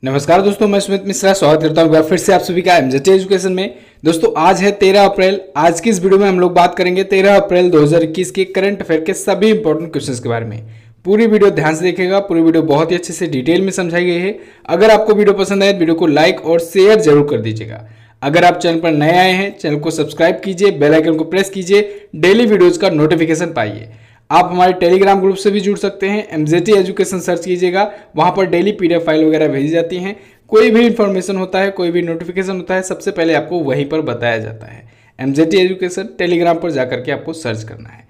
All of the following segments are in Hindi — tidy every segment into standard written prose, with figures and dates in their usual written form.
नमस्कार दोस्तों, मैं स्मित मिश्रा स्वागत करता हूं फिर से आप सभी का एमजेटी एजुकेशन में। दोस्तों आज है 13 अप्रैल। आज की इस वीडियो में हम लोग बात करेंगे 13 अप्रैल 2021 के करंट अफेयर के सभी इंपॉर्टेंट क्वेश्चंस के बारे में। पूरी वीडियो ध्यान से देखिएगा, पूरी वीडियो बहुत ही अच्छे से डिटेल में समझाई गई है। अगर आपको वीडियो पसंद आए तो वीडियो को लाइक और शेयर जरूर कर दीजिएगा। अगर आप चैनल पर नए आए हैं, चैनल को सब्सक्राइब कीजिए, बेल आइकन को प्रेस कीजिए, डेली वीडियोज का नोटिफिकेशन पाइए। आप हमारे टेलीग्राम ग्रुप से भी जुड़ सकते हैं, एमजेटी एजुकेशन सर्च कीजिएगा, वहां पर डेली पीडीएफ फाइल वगैरह भेजी जाती हैं। कोई भी इंफॉर्मेशन होता है, कोई भी नोटिफिकेशन होता है, सबसे पहले आपको वहीं पर बताया जाता है। एमजेटी एजुकेशन टेलीग्राम पर जाकर के आपको सर्च करना है।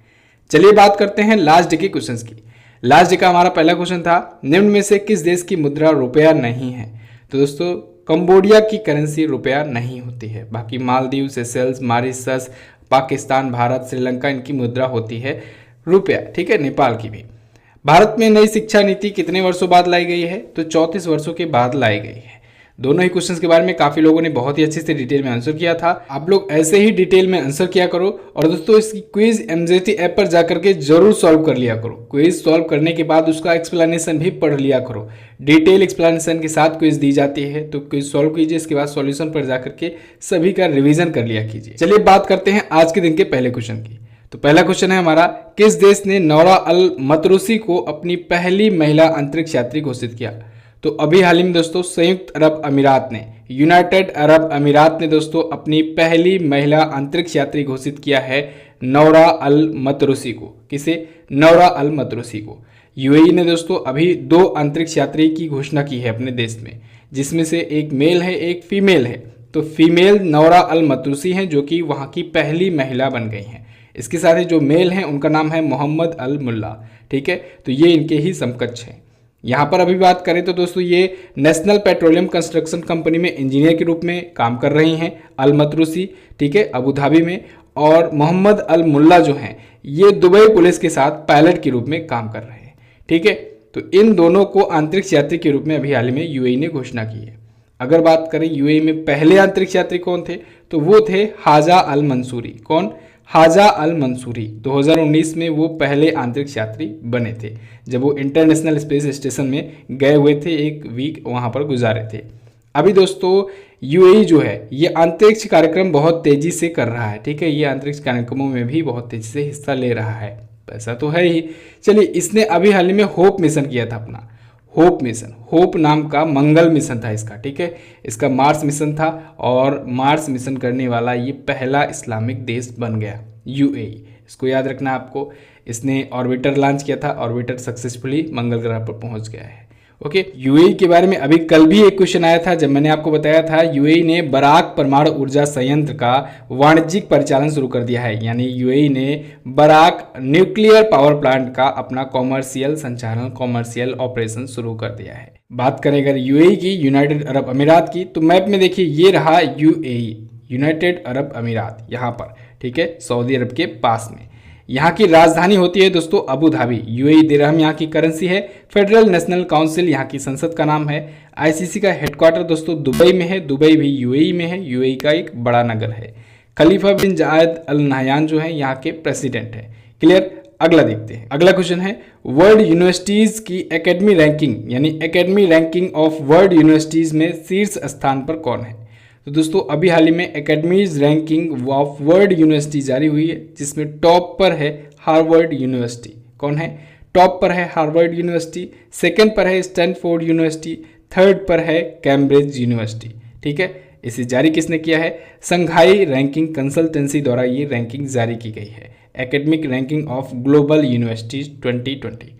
चलिए बात करते हैं लास्ट डे के क्वेश्चंस की। लास्ट डे का हमारा पहला क्वेश्चन था, निम्न में से किस देश की मुद्रा रुपया नहीं है? तो दोस्तों कंबोडिया की करेंसी रुपया नहीं होती है। बाकी मालदीव, सेशेल्स, मॉरिशस, पाकिस्तान, भारत, श्रीलंका, इनकी मुद्रा होती है रुपया। ठीक है, नेपाल की भी। भारत में नई शिक्षा नीति कितने वर्षों बाद लाई गई है? तो 34 वर्षों के बाद लाई गई है। दोनों ही क्वेश्चंस के बारे में काफी लोगों ने बहुत ही अच्छे से डिटेल में आंसर किया था। आप लोग ऐसे ही डिटेल में आंसर किया करो। और दोस्तों इसकी क्विज एमजेटी ऐप पर जाकर के जरूर सॉल्व कर लिया करो। क्विज सॉल्व करने के बाद उसका एक्सप्लेनेशन भी पढ़ लिया करो। डिटेल एक्सप्लेनेशन के साथ क्विज दी जाती है, तो क्विज सॉल्व कीजिए, इसके बाद सॉल्यूशन पर जाकर के सभी का रिविजन कर लिया कीजिए। चलिए बात करते हैं आज के दिन के पहले क्वेश्चन की। तो पहला क्वेश्चन है हमारा, किस देश ने नौरा अल मतरूसी को अपनी पहली महिला अंतरिक्ष यात्री घोषित किया? तो अभी हाल ही में दोस्तों संयुक्त अरब अमीरात ने, यूनाइटेड अरब अमीरात ने दोस्तों अपनी पहली महिला अंतरिक्ष यात्री घोषित किया है नौरा अल मतरूसी को। किसे? नौरा अल मतरूसी को। यूएई ने दोस्तों अभी 2 अंतरिक्ष यात्री की घोषणा की है अपने देश में, जिसमें से एक मेल है, एक फीमेल है। तो फीमेल नौरा अल मतरूसी हैं, जो कि वहां की पहली महिला बन गई हैं। इसके साथ ही जो मेल हैं उनका नाम है मोहम्मद अल मुल्ला। ठीक है, तो ये इनके ही समकक्ष हैं। यहाँ पर अभी बात करें तो दोस्तों ये नेशनल पेट्रोलियम कंस्ट्रक्शन कंपनी में इंजीनियर के रूप में काम कर रही हैं अल मतरूसी। ठीक है, अबू धाबी में। और मोहम्मद अल मुल्ला जो हैं ये दुबई पुलिस के साथ पायलट के रूप में काम कर रहे हैं। ठीक है, तो इन दोनों को अंतरिक्ष यात्री के रूप में अभी हाल ही में यूएई ने घोषणा की है। अगर बात करें यूएई में पहले अंतरिक्ष यात्री कौन थे, तो वो थे हाजा अल मंसूरी। कौन? हाजा अल मंसूरी। 2019 में वो पहले अंतरिक्ष यात्री बने थे, जब वो इंटरनेशनल स्पेस स्टेशन में गए हुए थे, एक वीक वहाँ पर गुजारे थे। अभी दोस्तों यूएई जो है ये अंतरिक्ष कार्यक्रम बहुत तेजी से कर रहा है। ठीक है, ये अंतरिक्ष कार्यक्रमों में भी बहुत तेजी से हिस्सा ले रहा है, ऐसा तो है ही। चलिए, इसने अभी हाल ही में होप मिशन किया था अपना। होप मिशन, होप नाम का मंगल मिशन था इसका। ठीक है, इसका मार्स मिशन था और मार्स मिशन करने वाला ये पहला इस्लामिक देश बन गया यूएई। इसको याद रखना आपको। इसने ऑर्बिटर लॉन्च किया था, ऑर्बिटर सक्सेसफुली मंगल ग्रह पर पहुंच गया है। ओके, यूएई के बारे में अभी कल भी एक क्वेश्चन आया था, जब मैंने आपको बताया था यूएई ने बराक परमाणु ऊर्जा संयंत्र का वाणिज्यिक परिचालन शुरू कर दिया है। यानी यूएई ने बराक न्यूक्लियर पावर प्लांट का अपना कॉमर्शियल संचालन, कॉमर्शियल ऑपरेशन शुरू कर दिया है। बात करें अगर यूएई की, यूनाइटेड अरब अमीरात की, तो मैप में देखिए ये रहा यूएई, यूनाइटेड अरब अमीरात, यहाँ पर। ठीक है, सऊदी अरब के पास में। यहाँ की राजधानी होती है दोस्तों अबू धाबी। यूएई दिरहम यहाँ की करेंसी है। फेडरल नेशनल काउंसिल यहाँ की संसद का नाम है। आईसीसी का हेडक्वार्टर दोस्तों दुबई में है। दुबई भी यूएई में है, यूएई का एक बड़ा नगर है। खलीफा बिन जायद अल नहयान जो है यहाँ के प्रेसिडेंट है। क्लियर? अगला देखते हैं। अगला क्वेश्चन है, वर्ल्ड यूनिवर्सिटीज की एकेडमी रैंकिंग, यानी academy ranking of world universities में शीर्ष स्थान पर कौन है? तो दोस्तों अभी हाल ही में academies ranking of world university जारी हुई है, जिसमें टॉप पर है हार्वर्ड यूनिवर्सिटी। कौन है? टॉप पर है हार्वर्ड यूनिवर्सिटी, सेकंड पर है स्टैनफोर्ड यूनिवर्सिटी, थर्ड पर है कैम्ब्रिज यूनिवर्सिटी। ठीक है, इसे जारी किसने किया है? संघाई रैंकिंग कंसल्टेंसी द्वारा ये रैंकिंग जारी की गई है, academic ranking of global universities 2020।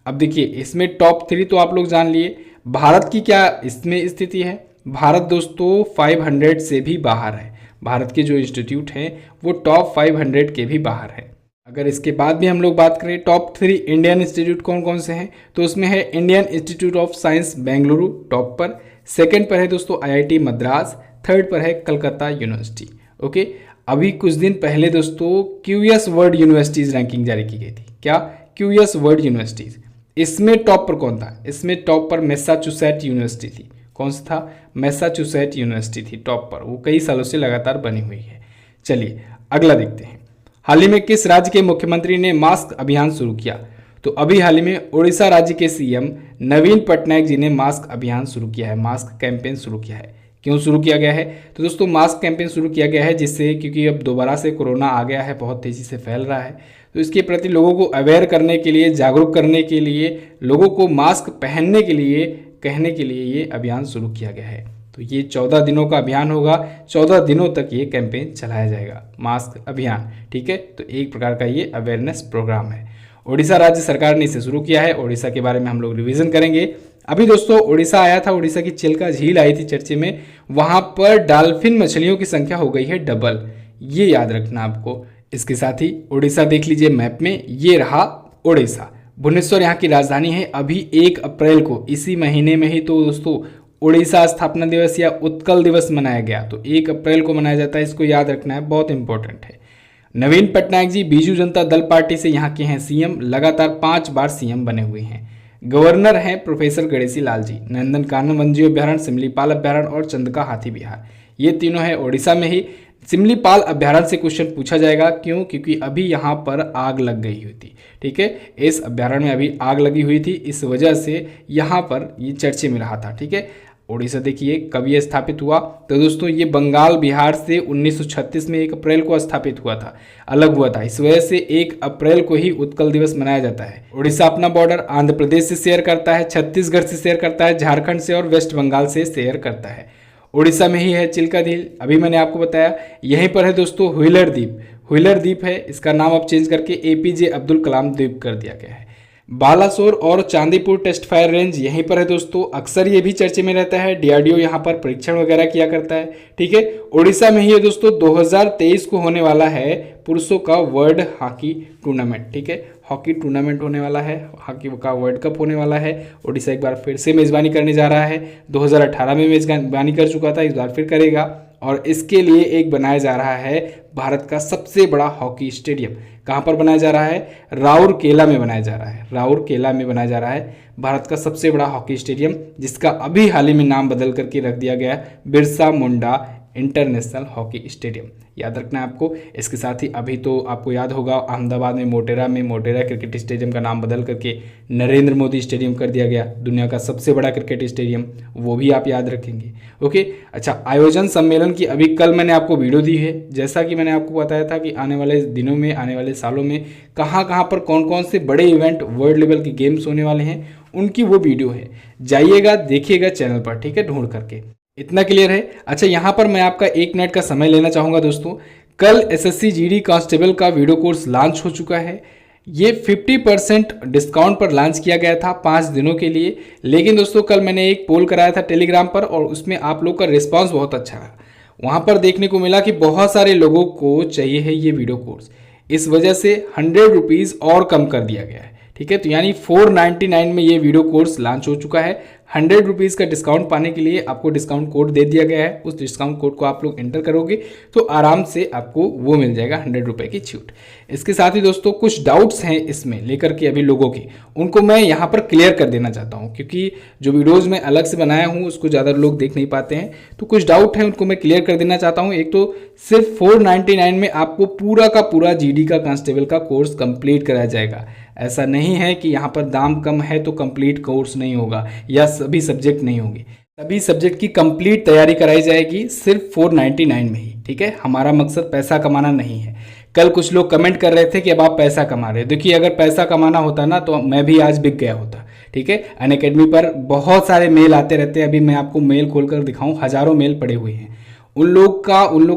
अब देखिए इसमें टॉप 3 तो आप लोग जान लिए। भारत की क्या इसमें स्थिति है? भारत दोस्तों 500 से भी बाहर है। भारत के जो इंस्टीट्यूट हैं वो टॉप 500 के भी बाहर है। अगर इसके बाद भी हम लोग बात करें टॉप 3 इंडियन इंस्टीट्यूट कौन कौन से हैं, तो उसमें है Indian institute of science Bengaluru top पर, सेकंड पर है दोस्तों आईआईटी मद्रास, थर्ड पर है कलकत्ता यूनिवर्सिटी। ओके, अभी कुछ दिन पहले दोस्तों क्यूएस वर्ल्ड यूनिवर्सिटीज रैंकिंग जारी की गई थी। क्या? QS world universities. इसमें टॉप पर कौन था? इसमें टॉप पर मैसाचुसेट्स यूनिवर्सिटी थी। कौन सा था? मैसाचुसेट्स यूनिवर्सिटी थी टॉप पर। वो कई सालों से लगातार बनी हुई है। चलिए अगला देखते हैं। हाल ही में किस राज्य के मुख्यमंत्री ने मास्क अभियान शुरू किया? तो अभी हाल ही में उड़ीसा राज्य के सीएम नवीन पटनायक जी ने मास्क अभियान शुरू किया है, मास्क कैंपेन शुरू किया है। क्यों शुरू किया गया है? तो दोस्तों मास्क कैंपेन शुरू किया गया है जिससे, क्योंकि अब दोबारा से कोरोना आ गया है, बहुत तेज़ी से फैल रहा है, तो इसके प्रति लोगों को अवेयर करने के लिए, जागरूक करने के लिए, लोगों को मास्क पहनने के लिए कहने के लिए ये अभियान शुरू किया गया है। तो ये 14 दिनों का अभियान होगा, 14 दिनों तक ये कैंपेन चलाया जाएगा, मास्क अभियान। ठीक है, तो एक प्रकार का ये अवेयरनेस प्रोग्राम है। उड़ीसा राज्य सरकार ने इसे शुरू किया है। उड़ीसा के बारे में हम लोग रिवीजन करेंगे। अभी दोस्तों उड़ीसा आया था, उड़ीसा की चिल्का झील आई थी चर्चे में, वहाँ पर डॉल्फिन मछलियों की संख्या हो गई है डबल, ये याद रखना आपको। इसके साथ ही उड़ीसा देख लीजिए मैप में, ये रहा उड़ीसा। भुवनेश्वर यहाँ की राजधानी है। अभी 1 अप्रैल को, इसी महीने में ही तो दोस्तों उड़ीसा स्थापना दिवस या उत्कल दिवस मनाया गया, तो 1 अप्रैल को मनाया जाता है, इसको याद रखना है, बहुत इंपॉर्टेंट है। नवीन पटनायक जी बीजू जनता दल पार्टी से यहाँ के हैं सीएम, लगातार 5 बार सीएम बने हुए हैं। गवर्नर हैं प्रोफेसर गणेशी लाल जी। नंदन कानन वन्यजीव अभ्यारण्य, सिमलीपाल अभ्यारण्य और चंदका हाथी विहार, ये तीनों है उड़ीसा में ही। सिमलीपाल अभ्यारण्य से क्वेश्चन पूछा जाएगा, क्यों? क्योंकि अभी यहाँ पर आग लग गई हुई थी। ठीक है, इस अभ्यारण्य में अभी आग लगी हुई थी, इस वजह से यहाँ पर ये चर्चे में रहा था। ठीक है, उड़ीसा देखिए कब ये स्थापित हुआ, तो दोस्तों ये बंगाल बिहार से 1936 में 1 अप्रैल को स्थापित हुआ था, अलग हुआ था, इस वजह से 1 अप्रैल को ही उत्कल दिवस मनाया जाता है। उड़ीसा अपना बॉर्डर आंध्र प्रदेश से शेयर करता है, छत्तीसगढ़ से शेयर करता है, झारखंड से और वेस्ट बंगाल से शेयर करता है। उड़ीसा में ही है चिल्का झील, अभी मैंने आपको बताया। यहीं पर है दोस्तों व्हीलर द्वीप, व्हीलर द्वीप है, इसका नाम अब चेंज करके एपीजे अब्दुल कलाम द्वीप कर दिया गया है। बालासोर और चांदीपुर टेस्ट फायर रेंज यहीं पर है दोस्तों, अक्सर ये भी चर्चे में रहता है, डीआरडीओ यहाँ पर परीक्षण वगैरह किया करता है। ठीक है, उड़ीसा में ही है दोस्तों, 2023 को होने वाला है पुरुषों का वर्ल्ड हॉकी टूर्नामेंट। ठीक है, हॉकी टूर्नामेंट होने वाला है, हॉकी का वर्ल्ड कप होने वाला है। उड़ीसा एक बार फिर से मेज़बानी करने जा रहा है, 2018 में मेज़बानी कर चुका था, इस बार फिर करेगा, और इसके लिए एक बनाया जा रहा है भारत का सबसे बड़ा हॉकी स्टेडियम। कहाँ पर बनाया जा रहा है? राउरकेला में बनाया जा रहा है, राउरकेला में बनाया जा रहा है भारत का सबसे बड़ा हॉकी स्टेडियम, जिसका अभी हाल ही में नाम बदल करके रख दिया गया Birsa Munda international hockey stadium, याद रखना है आपको। इसके साथ ही अभी तो आपको याद होगा अहमदाबाद में मोटेरा क्रिकेट स्टेडियम का नाम बदल करके नरेंद्र मोदी स्टेडियम कर दिया गया, दुनिया का सबसे बड़ा क्रिकेट स्टेडियम, वो भी आप याद रखेंगे। ओके, अच्छा, आयोजन सम्मेलन की अभी कल मैंने आपको वीडियो दी है, जैसा कि मैंने आपको बताया था कि आने वाले दिनों में, आने वाले सालों में कहाँ कहाँ पर कौन कौन से बड़े इवेंट, वर्ल्ड लेवल के गेम्स होने वाले हैं, उनकी वो वीडियो है, जाइएगा देखिएगा चैनल पर। ठीक है, ढूंढ करके, इतना क्लियर है। अच्छा, यहाँ पर मैं आपका 1 मिनट का समय लेना चाहूँगा दोस्तों। कल एसएससी जीडी कांस्टेबल का वीडियो कोर्स लॉन्च हो चुका है। ये 50% डिस्काउंट पर लॉन्च किया गया था 5 दिनों के लिए, लेकिन दोस्तों कल मैंने एक पोल कराया था टेलीग्राम पर और उसमें आप लोग का रिस्पांस बहुत अच्छा रहा। वहाँ पर देखने को मिला कि बहुत सारे लोगों को चाहिए है ये वीडियो कोर्स, इस वजह से 100 रुपीज़ और कम कर दिया गया है। ठीक है, तो यानी 499 में ये वीडियो कोर्स लॉन्च हो चुका है। 100 रुपीज़ का डिस्काउंट पाने के लिए आपको डिस्काउंट कोड दे दिया गया है, उस डिस्काउंट कोड को आप लोग एंटर करोगे तो आराम से आपको वो मिल जाएगा 100 रुपये की छूट। इसके साथ ही दोस्तों कुछ डाउट्स हैं इसमें लेकर के अभी लोगों के, उनको मैं यहाँ पर क्लियर कर देना चाहता हूँ, क्योंकि जो वीडियोज़ मैं अलग से बनाया हूँ उसको ज़्यादा लोग देख नहीं पाते हैं, तो कुछ डाउट हैं उनको मैं क्लियर कर देना चाहता हूँ। एक तो सिर्फ 499 में आपको पूरा का पूरा जीडी का कांस्टेबल का कोर्स कंप्लीट कराया जाएगा। ऐसा नहीं है कि यहाँ पर दाम कम है तो कंप्लीट कोर्स नहीं होगा या सभी सब्जेक्ट नहीं होंगे, सभी सब्जेक्ट की कंप्लीट तैयारी कराई जाएगी सिर्फ 499 में ही। ठीक है, हमारा मकसद पैसा कमाना नहीं है। कल कुछ लोग कमेंट कर रहे थे कि अब आप पैसा कमा रहे हो, देखिए अगर पैसा कमाना होता ना तो मैं भी आज बिक गया होता। ठीक है, अनअकैडमी पर बहुत सारे मेल आते रहते हैं, अभी मैं आपको मेल खोलकर दिखाऊं, हजारों मेल पड़े हुए हैं। उन लोग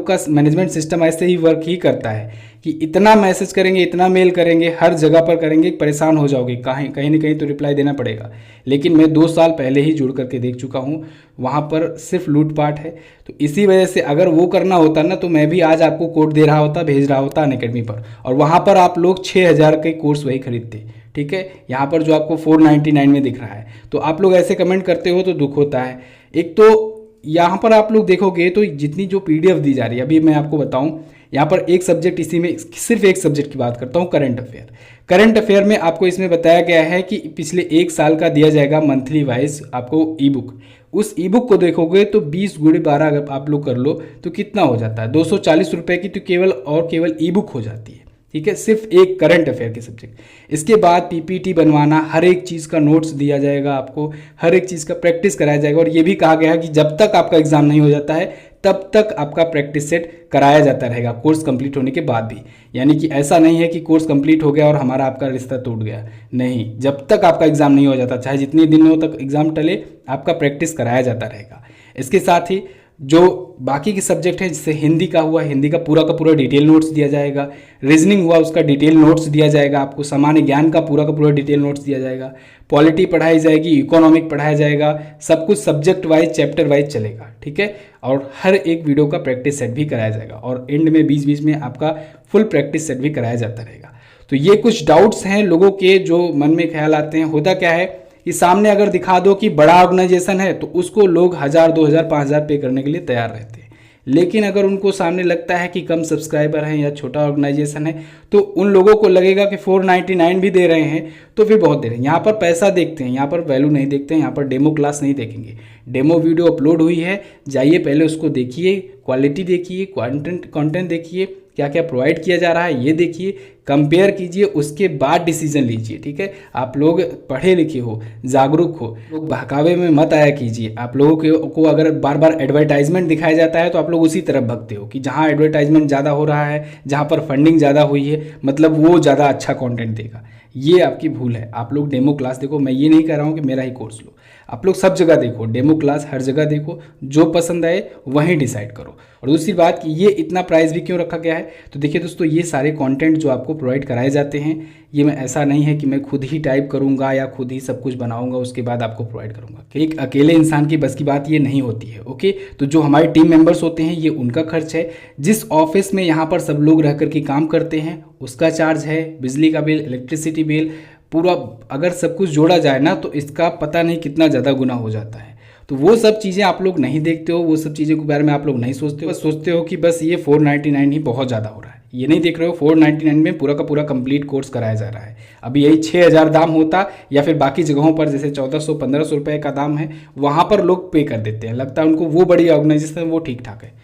का मैनेजमेंट सिस्टम ऐसे ही वर्क ही करता है कि इतना मैसेज करेंगे, इतना मेल करेंगे, हर जगह पर करेंगे, परेशान हो जाओगे, कहीं न कहीं तो रिप्लाई देना पड़ेगा। लेकिन मैं 2 साल पहले ही जुड़ करके देख चुका हूँ, वहाँ पर सिर्फ लूटपाट है। तो इसी वजह से अगर वो करना होता ना तो मैं भी आज आपको कोड दे रहा होता, भेज रहा होता अनअकैडमी पर, और वहाँ पर आप लोग 6000 के कोर्स वही खरीदते। ठीक है, यहाँ पर जो आपको 499 में दिख रहा है, तो आप लोग ऐसे कमेंट करते हो तो दुख होता है। एक तो यहाँ पर आप लोग देखोगे तो जितनी जो PDF दी जा रही है, अभी मैं आपको बताऊँ, यहाँ पर एक सब्जेक्ट, इसी में सिर्फ एक सब्जेक्ट की बात करता हूँ, करंट अफेयर। करंट अफेयर में आपको इसमें बताया गया है कि पिछले 1 साल का दिया जाएगा मंथली वाइज आपको ई बुक। उस ई बुक को देखोगे तो 20 × 12 अगर आप लोग कर लो तो कितना हो जाता है, 240 रुपये की तो केवल ई बुक हो जाती है। ठीक है, सिर्फ एक करंट अफेयर के सब्जेक्ट। इसके बाद पीपीटी बनवाना, हर एक चीज़ का नोट्स दिया जाएगा आपको, हर एक चीज़ का प्रैक्टिस कराया जाएगा। और ये भी कहा गया है कि जब तक आपका एग्जाम नहीं हो जाता है तब तक आपका प्रैक्टिस सेट कराया जाता रहेगा कोर्स कंप्लीट होने के बाद भी। यानी कि ऐसा नहीं है कि कोर्स कंप्लीट हो गया और हमारा आपका रिश्ता टूट गया, नहीं, जब तक आपका एग्जाम नहीं हो जाता, चाहे जितने दिनों तक एग्जाम टले, आपका प्रैक्टिस कराया जाता रहेगा। इसके साथ ही जो बाकी के सब्जेक्ट हैं, जैसे हिंदी का हुआ, हिंदी का पूरा डिटेल नोट्स दिया जाएगा, रीजनिंग हुआ उसका डिटेल नोट्स दिया जाएगा आपको, सामान्य ज्ञान का पूरा डिटेल नोट्स दिया जाएगा, पॉलिटी पढ़ाई जाएगी, इकोनॉमिक पढ़ाया जाएगा, सब कुछ सब्जेक्ट वाइज चैप्टर वाइज चलेगा, ठीक है। और हर एक वीडियो का प्रैक्टिस सेट भी कराया जाएगा और एंड में बीच में आपका फुल प्रैक्टिस सेट भी कराया जाता रहेगा। तो ये कुछ डाउट्स हैं लोगों के जो मन में ख्याल आते हैं। होता क्या है कि सामने अगर दिखा दो कि बड़ा ऑर्गेनाइजेशन है तो उसको लोग 1000, 2000, 5000 पे करने के लिए तैयार रहते हैं। लेकिन अगर उनको सामने लगता है कि कम सब्सक्राइबर हैं या छोटा ऑर्गेनाइजेशन है तो उन लोगों को लगेगा कि 499 भी दे रहे हैं तो फिर बहुत दे रहे हैं। यहाँ पर पैसा देखते हैं, यहाँ पर वैल्यू नहीं देखते हैं, यहाँ पर डेमो क्लास नहीं देखेंगे। डेमो वीडियो अपलोड हुई है, जाइए पहले उसको देखिए, क्वालिटी देखिए, कंटेंट देखिए, क्या क्या प्रोवाइड किया जा रहा है ये देखिए, कंपेयर कीजिए, उसके बाद डिसीजन लीजिए, ठीक है। आप लोग पढ़े लिखे हो, जागरूक हो, लोग बहकावे में मत आया कीजिए। आप लोगों को अगर बार बार एडवर्टाइजमेंट दिखाया जाता है तो आप लोग उसी तरफ भगते हो कि जहाँ एडवर्टाइजमेंट ज़्यादा हो रहा है, जहाँ पर फंडिंग ज़्यादा हुई है, मतलब वो ज़्यादा अच्छा कंटेंट देगा। ये आपकी भूल है। आप लोग डेमो क्लास देखो, मैं ये नहीं कह रहा हूँ कि मेरा ही कोर्स लो, आप लोग सब जगह देखो, डेमो क्लास हर जगह देखो, जो पसंद आए वहीं डिसाइड करो। और दूसरी बात कि ये इतना प्राइस भी क्यों रखा गया है, तो देखिए दोस्तों, ये सारे कंटेंट जो आपको प्रोवाइड कराए जाते हैं, ये मैं ऐसा नहीं है कि मैं खुद ही टाइप करूंगा या खुद ही सब कुछ बनाऊंगा उसके बाद आपको प्रोवाइड करूंगा। एक अकेले इंसान की बस की बात ये नहीं होती है, ओके। तो जो हमारे टीम मेंबर्स होते हैं ये उनका खर्च है, जिस ऑफिस में यहाँ पर सब लोग रह करके काम करते हैं उसका चार्ज है, बिजली का बिल, इलेक्ट्रिसिटी बिल, पूरा अगर सब कुछ जोड़ा जाए ना तो इसका पता नहीं कितना ज़्यादा गुना हो जाता है। तो वो सब चीज़ें आप लोग नहीं देखते हो, वो सब चीज़ों के बारे में आप लोग नहीं सोचते हो, बस सोचते हो कि बस ये 499 ही बहुत ज़्यादा हो रहा है। ये नहीं देख रहे हो 499 में पूरा का पूरा कंप्लीट कोर्स कराया जा रहा है। अभी यही 6000 दाम होता या फिर बाकी जगहों पर जैसे 1400-1500 रुपये का दाम है, वहाँ पर लोग पे कर देते हैं, लगता है उनको वो बड़ी ऑर्गेनाइजेशन है, वो ठीक ठाक है,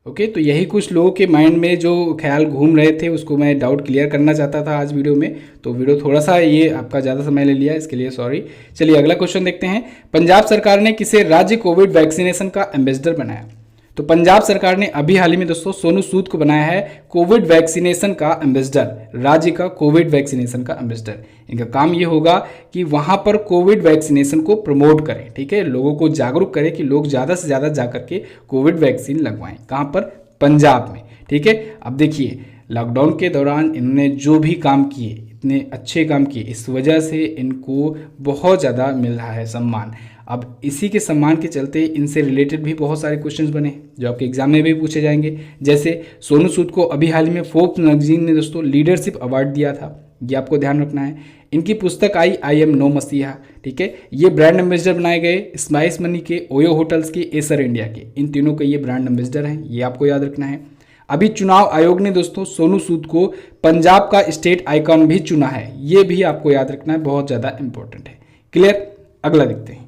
ओके। तो यही कुछ लोगों के माइंड में जो ख्याल घूम रहे थे उसको मैं डाउट क्लियर करना चाहता था आज वीडियो में। तो वीडियो थोड़ा सा ये आपका ज़्यादा समय ले लिया, इसके लिए सॉरी। चलिए अगला क्वेश्चन देखते हैं। पंजाब सरकार ने किसे राज्य कोविड वैक्सीनेशन का एम्बेसडर बनाया? तो पंजाब सरकार ने अभी हाल ही में दोस्तों सोनू सूद को बनाया है कोविड वैक्सीनेशन का एम्बेसडर, राज्य का कोविड वैक्सीनेशन का एम्बेसडर। इनका काम ये होगा कि वहाँ पर कोविड वैक्सीनेशन को प्रमोट करें, ठीक है, लोगों को जागरूक करें कि लोग ज़्यादा से ज़्यादा जा करके कोविड वैक्सीन लगवाएं। कहाँ पर? पंजाब में, ठीक है। अब देखिए लॉकडाउन के दौरान इन्होंने जो भी काम किए, इतने अच्छे काम किए, इस वजह से इनको बहुत ज़्यादा मिल रहा है सम्मान। अब इसी के सम्मान के चलते इनसे रिलेटेड भी बहुत सारे क्वेश्चंस बने जो आपके एग्जाम में भी पूछे जाएंगे। जैसे सोनू सूद को अभी हाल ही में फोर्ब्स मैगजीन ने दोस्तों लीडरशिप अवार्ड दिया था, ये आपको ध्यान रखना है। इनकी पुस्तक आई एम नो मसीहा, ठीक है। ये ब्रांड एम्बेसडर बनाए गए स्माइस मनी के, ओयो होटल्स के, एसर इंडिया के, इन तीनों के ये ब्रांड एम्बेसडर हैं, ये आपको याद रखना है। अभी चुनाव आयोग ने दोस्तों सोनू सूद को पंजाब का स्टेट आइकॉन भी चुना है, ये भी आपको याद रखना है, बहुत ज़्यादा इंपॉर्टेंट है। क्लियर? अगला देखते हैं।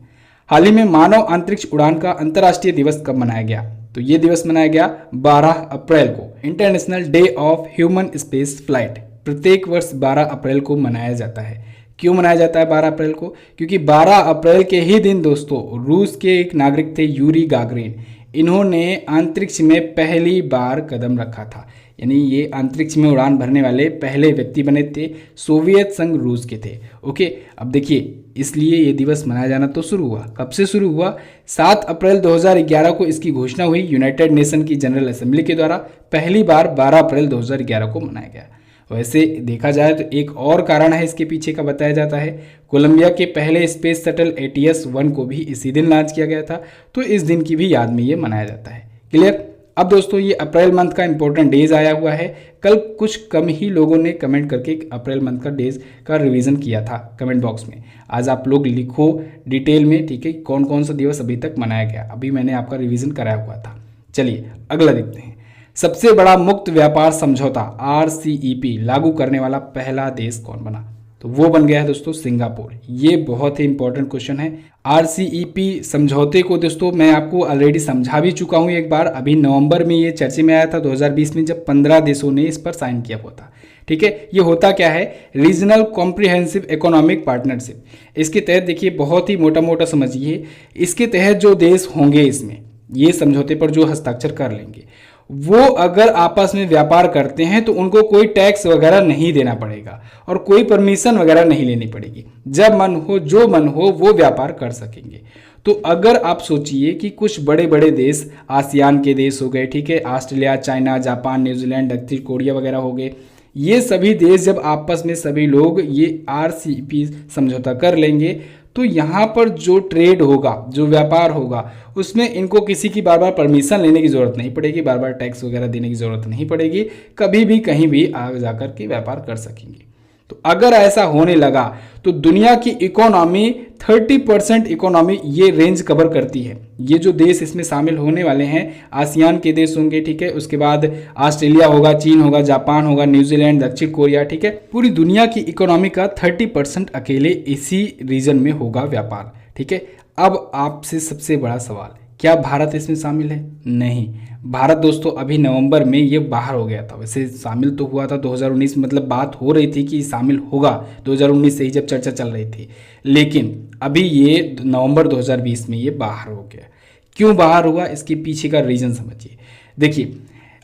हाल ही में मानव अंतरिक्ष उड़ान का अंतर्राष्ट्रीय दिवस कब मनाया गया? तो ये दिवस मनाया गया 12 अप्रैल को, international day of human space flight. प्रत्येक वर्ष 12 अप्रैल को मनाया जाता है। क्यों मनाया जाता है 12 अप्रैल को? क्योंकि 12 अप्रैल के ही दिन दोस्तों रूस के एक नागरिक थे यूरी गागरिन, इन्होंने अंतरिक्ष में पहली बार कदम रखा था, यानी ये अंतरिक्ष में उड़ान भरने वाले पहले व्यक्ति बने थे, सोवियत संघ रूस के थे, ओके। अब देखिए इसलिए ये दिवस मनाया जाना तो शुरू हुआ, कब से शुरू हुआ? 7 अप्रैल 2011 को इसकी घोषणा हुई यूनाइटेड नेशन की जनरल असेंबली के द्वारा, पहली बार 12 अप्रैल 2011 को मनाया गया। वैसे देखा जाए तो एक और कारण है इसके पीछे का, बताया जाता है कोलंबिया के पहले स्पेस शटल ATS-1 को भी इसी दिन लॉन्च किया गया था, तो इस दिन की भी याद में ये मनाया जाता है। क्लियर? अब दोस्तों ये अप्रैल मंथ का इंपॉर्टेंट डेज आया हुआ है। कल कुछ कम ही लोगों ने कमेंट करके अप्रैल मंथ का डेज का रिवीजन किया था कमेंट बॉक्स में। आज आप लोग लिखो डिटेल में, ठीक है, कौन कौन सा दिवस अभी तक मनाया गया, अभी मैंने आपका रिवीजन कराया हुआ था। चलिए अगला देखते हैं। सबसे बड़ा मुक्त व्यापार समझौता RCEP लागू करने वाला पहला देश कौन बना? तो वो बन गया है दोस्तों सिंगापुर। ये बहुत ही इंपॉर्टेंट क्वेश्चन है। RCEP समझौते को दोस्तों मैं आपको ऑलरेडी समझा भी चुका हूँ एक बार, अभी नवंबर में ये चर्चे में आया था 2020 में, जब 15 देशों ने इस पर साइन किया हुआ था, ठीक है, ये होता क्या है, रीजनल कॉम्प्रिहेंसिव इकोनॉमिक पार्टनरशिप। इसके तहत देखिए, बहुत ही मोटा मोटा समझिए, इसके तहत जो देश होंगे इसमें ये समझौते पर जो हस्ताक्षर कर लेंगे, वो अगर आपस में व्यापार करते हैं तो उनको कोई टैक्स वगैरह नहीं देना पड़ेगा और कोई परमिशन वगैरह नहीं लेनी पड़ेगी। जब मन हो, जो मन हो, वो व्यापार कर सकेंगे। तो अगर आप सोचिए कि कुछ बड़े बड़े देश, आसियान के देश हो गए, ठीक है, ऑस्ट्रेलिया, चाइना, जापान, न्यूजीलैंड, दक्षिण कोरिया वगैरह हो गए, ये सभी देश जब आपस में सभी लोग ये RCEP समझौता कर लेंगे तो यहाँ पर जो ट्रेड होगा, जो व्यापार होगा, उसमें इनको किसी की बार बार परमिशन लेने की ज़रूरत नहीं पड़ेगी, बार बार टैक्स वगैरह देने की ज़रूरत नहीं पड़ेगी, कभी भी कहीं भी आगे जाकर के व्यापार कर सकेंगे। तो अगर ऐसा होने लगा तो दुनिया की इकोनॉमी 30% इकोनॉमी ये रेंज कवर करती है। ये जो देश इसमें शामिल होने वाले हैं, आसियान के देश होंगे, ठीक है, उसके बाद ऑस्ट्रेलिया होगा, चीन होगा, जापान होगा, न्यूजीलैंड, दक्षिण कोरिया, ठीक है, पूरी दुनिया की इकोनॉमी का 30% अकेले इसी रीजन में होगा व्यापार, ठीक है। अब आपसे सबसे बड़ा सवाल, क्या भारत इसमें शामिल है? नहीं, भारत दोस्तों अभी नवंबर में ये बाहर हो गया था। वैसे शामिल तो हुआ था 2019, मतलब बात हो रही थी कि शामिल होगा 2019 से ही, जब चर्चा चल रही थी, लेकिन अभी ये नवंबर 2020 में ये बाहर हो गया। क्यों बाहर हुआ, इसके पीछे का रीज़न समझिए। देखिए,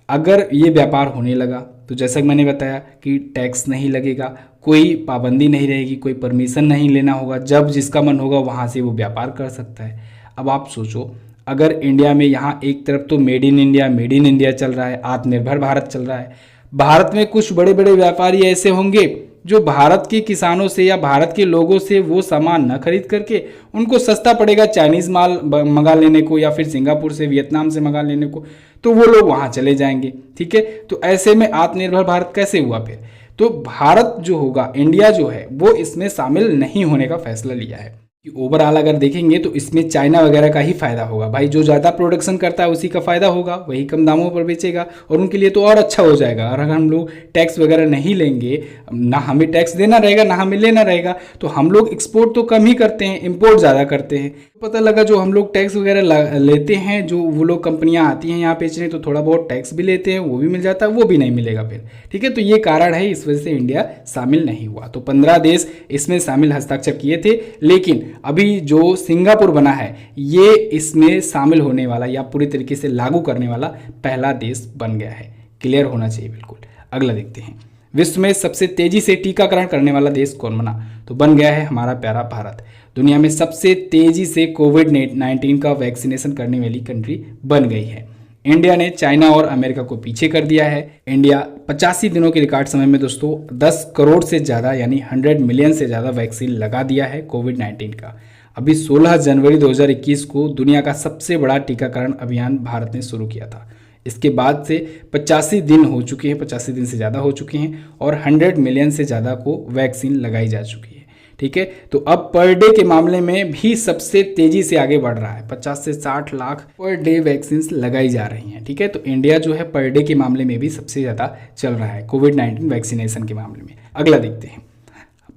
अगर ये व्यापार होने लगा तो जैसा कि मैंने बताया कि टैक्स नहीं लगेगा, कोई पाबंदी नहीं रहेगी, कोई परमिशन नहीं लेना होगा, जब जिसका मन होगा वहाँ से वो व्यापार कर सकता है। अब आप सोचो, अगर इंडिया में यहाँ एक तरफ तो मेड इन इंडिया चल रहा है, आत्मनिर्भर भारत चल रहा है, भारत में कुछ बड़े बड़े व्यापारी ऐसे होंगे जो भारत के किसानों से या भारत के लोगों से वो सामान न खरीद करके उनको सस्ता पड़ेगा चाइनीज़ माल मंगा लेने को, या फिर सिंगापुर से, वियतनाम से मंगा लेने को, तो वो लोग वहाँ चले जाएंगे, ठीक है। तो ऐसे में आत्मनिर्भर भारत कैसे हुआ फिर? तो भारत जो होगा, इंडिया जो है, वो इसमें शामिल नहीं होने का फैसला लिया है। कि ओवरऑल अगर देखेंगे तो इसमें चाइना वगैरह का ही फायदा होगा भाई, जो ज़्यादा प्रोडक्शन करता है उसी का फायदा होगा, वही कम दामों पर बेचेगा और उनके लिए तो और अच्छा हो जाएगा। और अगर हम लोग टैक्स वगैरह नहीं लेंगे, ना हमें टैक्स देना रहेगा ना हमें लेना रहेगा, तो हम लोग एक्सपोर्ट तो कम ही करते हैं, इम्पोर्ट ज़्यादा करते हैं। पता लगा जो हम लोग टैक्स वगैरह लेते हैं, जो वो लोग कंपनियां आती हैं यहाँ बेचने, तो थोड़ा बहुत टैक्स भी लेते हैं, वो भी मिल जाता है, वो भी नहीं मिलेगा फिर, ठीक है। तो ये कारण है, इस वजह से इंडिया शामिल नहीं हुआ। तो 15 देश इसमें शामिल हस्ताक्षर किए थे, लेकिन अभी जो सिंगापुर बना है ये इसमें शामिल होने वाला या पूरी तरीके से लागू करने वाला पहला देश बन गया है। क्लियर होना चाहिए बिल्कुल। अगला देखते हैं, विश्व में सबसे तेजी से टीकाकरण करने वाला देश कौन बना? तो बन गया है हमारा प्यारा भारत। दुनिया में सबसे तेजी से कोविड-19 का वैक्सीनेशन करने वाली कंट्री बन गई है। इंडिया ने चाइना और अमेरिका को पीछे कर दिया है। इंडिया 85 दिनों के रिकॉर्ड समय में दोस्तों 10 करोड़ से ज़्यादा यानी 100 मिलियन से ज़्यादा वैक्सीन लगा दिया है कोविड-19 का। अभी 16 जनवरी 2021 को दुनिया का सबसे बड़ा टीकाकरण अभियान भारत ने शुरू किया था। इसके बाद से 85 दिन हो चुके हैं, 85 दिन से ज़्यादा हो चुके हैं और 100 मिलियन से ज़्यादा को वैक्सीन लगाई जा चुकी है, ठीक है। तो अब पर डे के मामले में भी सबसे तेज़ी से आगे बढ़ रहा है, 50 से 60 लाख पर डे वैक्सीन लगाई जा रही हैं, ठीक है। तो इंडिया जो है पर डे के मामले में भी सबसे ज़्यादा चल रहा है कोविड-19 वैक्सीनेशन के मामले में। अगला देखते हैं,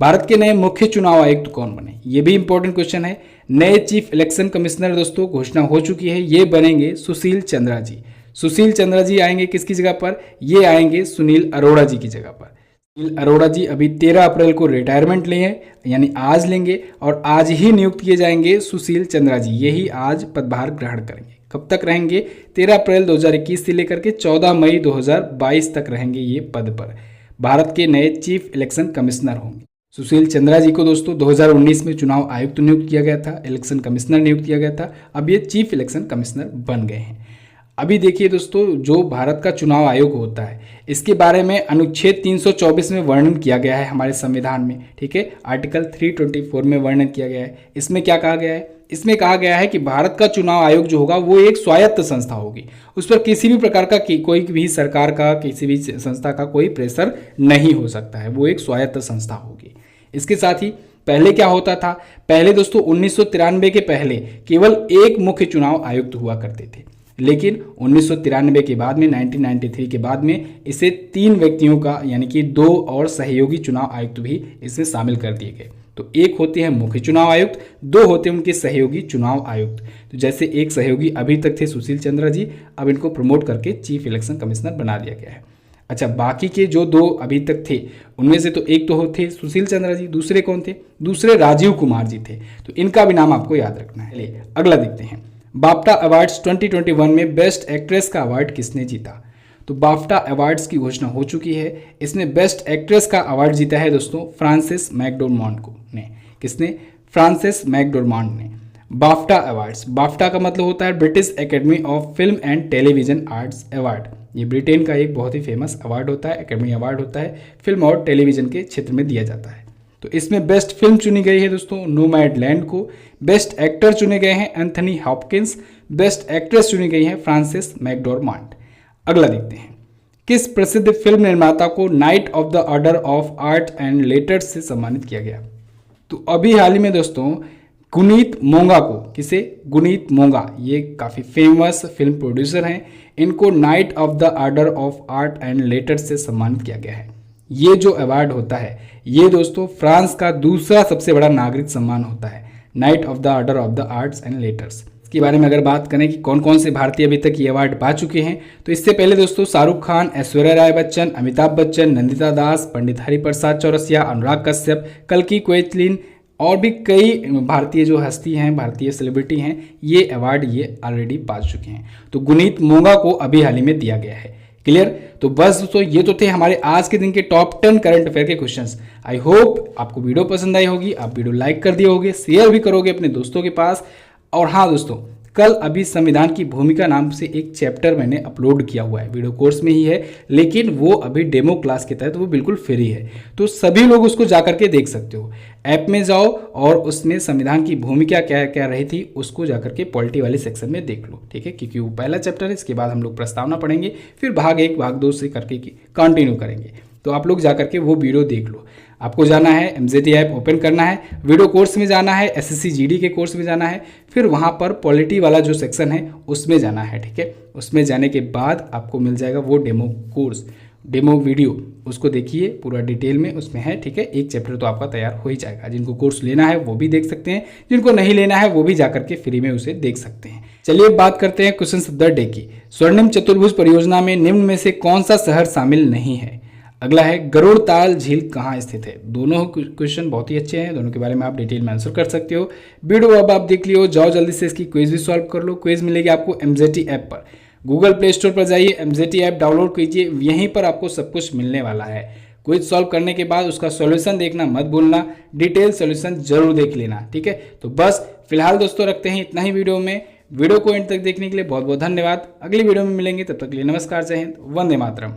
भारत के नए मुख्य चुनाव आयुक्त कौन बने? ये भी इंपॉर्टेंट क्वेश्चन है। नए चीफ इलेक्शन कमिश्नर दोस्तों घोषणा हो चुकी है, ये बनेंगे सुशील चंद्रा जी। सुशील चंद्रा जी आएंगे किसकी जगह पर? ये आएंगे सुनील अरोड़ा जी की जगह पर। सुनील अरोड़ा जी अभी 13 अप्रैल को रिटायरमेंट लिए हैं, यानी आज लेंगे और आज ही नियुक्त किए जाएंगे सुशील चंद्रा जी। यही आज पदभार ग्रहण करेंगे। कब तक रहेंगे? 13 अप्रैल 2021 से लेकर के 14 मई 2022 तक रहेंगे ये पद पर। भारत के नए चीफ इलेक्शन कमिश्नर होंगे। सुशील चंद्रा जी को दोस्तों 2019 में चुनाव आयुक्त नियुक्त किया गया था, इलेक्शन कमिश्नर नियुक्त किया गया था, अब ये चीफ इलेक्शन कमिश्नर बन गए हैं। अभी देखिए दोस्तों, जो भारत का चुनाव आयोग होता है इसके बारे में अनुच्छेद 324 में वर्णन किया गया है हमारे संविधान में, ठीक है। आर्टिकल 324 में वर्णन किया गया है। इसमें क्या कहा गया है? इसमें कहा गया है कि भारत का चुनाव आयोग जो होगा वो एक स्वायत्त संस्था होगी, उस पर किसी भी प्रकार का कोई भी सरकार का, किसी भी संस्था का कोई प्रेशर नहीं हो सकता है, वो एक स्वायत्त संस्था होगी। इसके साथ ही पहले क्या होता था? पहले दोस्तों 1993 के पहले केवल एक मुख्य चुनाव आयुक्त हुआ करते थे, लेकिन 1993 के बाद में 1993 के बाद में इसे 3 व्यक्तियों का यानी कि 2 और सहयोगी चुनाव आयुक्त भी इसमें शामिल कर दिए गए। तो एक होते हैं मुख्य चुनाव आयुक्त, 2 होते हैं उनके सहयोगी चुनाव आयुक्त। तो जैसे एक सहयोगी अभी तक थे सुशील चंद्रा जी, अब इनको प्रमोट करके चीफ इलेक्शन कमिश्नर बना दिया गया है। अच्छा, बाकी के जो 2 अभी तक थे उनमें से तो एक तो थे सुशील चंद्रा जी, दूसरे कौन थे? दूसरे राजीव कुमार जी थे। तो इनका भी नाम आपको याद रखना है। चलिए अगला देखते हैं। बाफ्टा अवार्ड्स 2021 में बेस्ट एक्ट्रेस का अवार्ड किसने जीता? तो बाफ्टा अवार्ड्स की घोषणा हो चुकी है। इसमें बेस्ट एक्ट्रेस का अवार्ड जीता है दोस्तों फ्रांसिस मैकडोरमांड को ने। किसने? फ्रांसिस मैकडोरमांड ने। बाफ्टा अवार्ड्स, बाफ्टा का मतलब होता है British academy of film and television arts award. ये ब्रिटेन का एक बहुत ही फेमस अवार्ड होता है, एकेडमी अवार्ड होता है, फिल्म और टेलीविजन के क्षेत्र में दिया जाता है। तो इसमें बेस्ट फिल्म चुनी गई है दोस्तों नोमैडलैंड को। बेस्ट एक्टर चुने गए हैं एंथनी हॉपकिंस। बेस्ट एक्ट्रेस चुनी गई है फ्रांसिस मैकडोरमांड। अगला देखते हैं। किस प्रसिद्ध फिल्म निर्माता को night of the order of art and letters से सम्मानित किया गया? तो अभी हाल ही में दोस्तों गुनीत मोंगा को, किसे? गुनीत मोंगा, ये काफ़ी फेमस फिल्म प्रोड्यूसर हैं। इनको night of the order of art and letters से सम्मानित किया गया है। ये जो अवार्ड होता है ये दोस्तों फ्रांस का दूसरा सबसे बड़ा नागरिक सम्मान होता है, night of the order of the arts and letters. इसके बारे में अगर बात करें कि कौन कौन से भारतीय अभी तक ये अवार्ड पा चुके हैं, तो इससे पहले दोस्तों शाहरुख खान, ऐश्वर्या राय बच्चन, अमिताभ बच्चन, नंदिता दास, पंडित हरिप्रसाद चौरसिया, अनुराग कश्यप, कल्की कोएचलिन और भी कई भारतीय जो हस्ती हैं, भारतीय सेलिब्रिटी हैं, ये अवार्ड ये ऑलरेडी पा चुके हैं। तो गुनीत मोंगा को अभी हाल ही में दिया गया है। क्लियर? तो बस दोस्तों ये तो थे हमारे आज के दिन के टॉप 10 करंट अफेयर के क्वेश्चंस। आई होप आपको वीडियो पसंद आई होगी, आप वीडियो लाइक कर दिए होगे, शेयर भी करोगे अपने दोस्तों के पास। और हाँ दोस्तों, कल अभी संविधान की भूमिका नाम से एक चैप्टर मैंने अपलोड किया हुआ है, वीडियो कोर्स में ही है, लेकिन वो अभी डेमो क्लास के तहत वो बिल्कुल फ्री है। तो सभी लोग उसको जा करके देख सकते हो। ऐप में जाओ और उसमें संविधान की भूमिका क्या क्या रही थी उसको जा करके पॉलिटी वाले सेक्शन में देख लो, ठीक है? क्योंकि वो पहला चैप्टर है। इसके बाद हम लोग प्रस्तावना पढ़ेंगे, फिर भाग 1 भाग 2 से करके कंटिन्यू करेंगे। तो आप लोग जा करके वो वीडियो देख लो। आपको जाना है MZT ऐप ओपन करना है, वीडियो कोर्स में जाना है, SSC GD के कोर्स में जाना है, फिर वहाँ पर पॉलिटी वाला जो सेक्शन है उसमें जाना है, ठीक है? उसमें जाने के बाद आपको मिल जाएगा वो डेमो कोर्स, डेमो वीडियो, उसको देखिए पूरा डिटेल में उसमें है, ठीक है? एक चैप्टर तो आपका तैयार हो ही जाएगा। जिनको कोर्स लेना है वो भी देख सकते हैं, जिनको नहीं लेना है वो भी जा करके फ्री में उसे देख सकते हैं। चलिए बात करते हैं क्वेश्चन ऑफ द डे की। स्वर्णिम चतुर्भुज परियोजना में निम्न में से कौन सा शहर शामिल नहीं है? अगला है गरुड़ताल झील कहाँ स्थित है? दोनों क्वेश्चन बहुत ही अच्छे हैं, दोनों के बारे में आप डिटेल में आंसर कर सकते हो। वीडियो अब आप देख लियो, जाओ जल्दी से इसकी क्विज भी सॉल्व कर लो। क्विज मिलेगी आपको MZT ऐप पर। गूगल प्ले स्टोर पर जाइए, MZT ऐप डाउनलोड कीजिए, यहीं पर आपको सब कुछ मिलने वाला है। क्विज सॉल्व करने के बाद उसका सॉल्यूशन देखना मत भूलना, डिटेल सॉल्यूशन जरूर देख लेना, ठीक है? तो बस फिलहाल दोस्तों रखते हैं इतना ही वीडियो में। वीडियो को एंड तक देखने के लिए बहुत बहुत धन्यवाद। अगली वीडियो में मिलेंगे, तब तक के लिए नमस्कार, जय हिंद, वंदे मातरम।